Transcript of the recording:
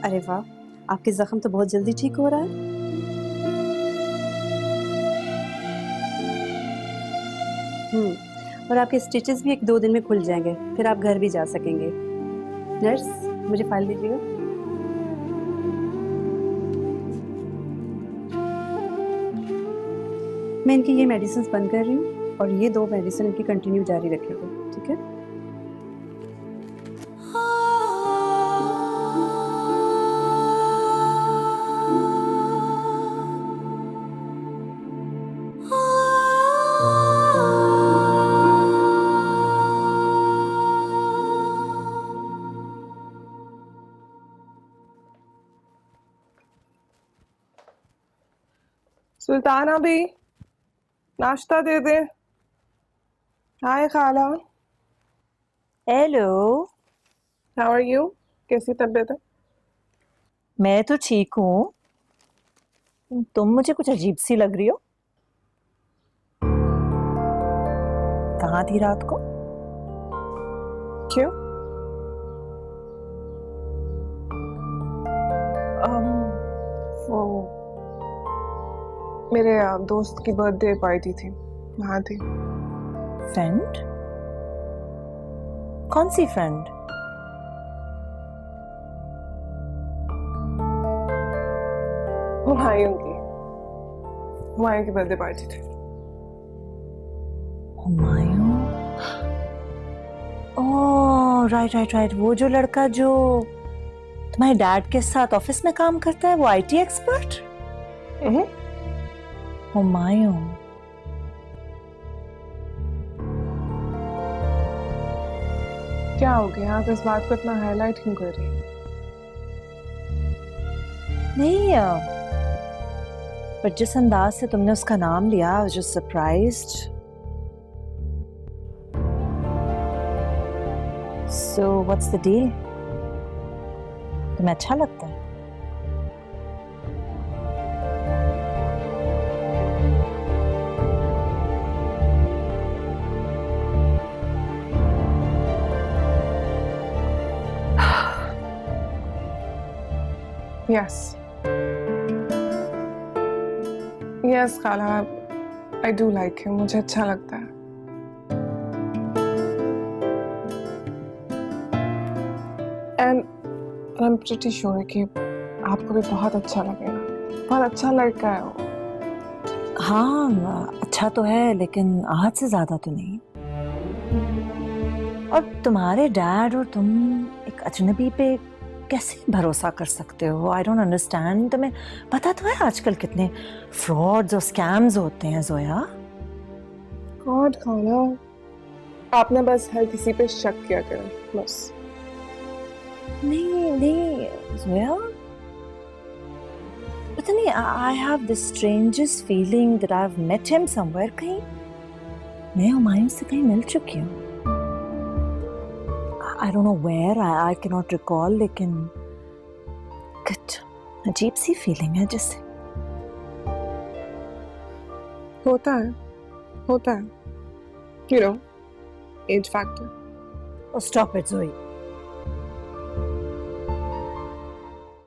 अरे वाह, आपके जख्म तो बहुत जल्दी ठीक हो रहा है। और आपके स्टिचेस भी 1-2 दिन में खुल जाएंगे, फिर आप घर भी जा सकेंगे। नर्स, मुझे फाइल दीजिएगा। मैं इनकी ये मेडिसिन बंद कर रही हूँ और ये 2 मेडिसिन इनकी कंटिन्यू जारी रखिएगा, ठीक है? सुल्ताना भी नाश्ता दे दे। हाय खाला। Hello, how are you? कैसी तबीयत है? मैं तो ठीक हूँ। तुम मुझे कुछ अजीब सी लग रही हो। कहाँ थी रात को? क्यों? वो मेरे दोस्त की बर्थडे पार्टी थी, वहाँ थी। फ्रेंड? कौन सी फ्रेंड? हुमायूं की बर्थडे पार्टी थी। Humayun? Oh right right right, वो जो लड़का जो तुम्हारे डैड के साथ ऑफिस में काम करता है, वो आईटी एक्सपर्ट। हुमायूं। क्या हो गया? आप इस बात को इतना हाईलाइट क्यों कर रही हैं? नहीं, पर जिस अंदाज से तुमने उसका नाम लिया, I was just surprised. So what's the deal? तुम्हें अच्छा लगता है? Yes. Yes, खाला, I do like him. मुझे अच्छा लगता है। And I'm pretty sure कि आपको भी बहुत अच्छा लगेगा। बहुत अच्छा लड़का है वो। हाँ, अच्छा तो है, लेकिन आज से ज्यादा तो नहीं। और तुम्हारे डैड और तुम एक अजनबी पे कैसे भरोसा कर सकते हो? I don't understand. तुम्हें पता तो है आजकल कितने फ्रॉड्स और स्कैम्स होते हैं जोया। गॉड खाला, आपने बस हर किसी पे शक किया करें, बस। नहीं नहीं जोया, पता नहीं, I have the strangest feeling that I have met him somewhere. कहीं मैं हुमायूं से कहीं मिल चुकी हूँ। I don't know where, I cannot recall, लेकिन कुछ अजीब सी फीलिंग है जैसे। होता है, you know, age factor. Oh, stop it, Zoe.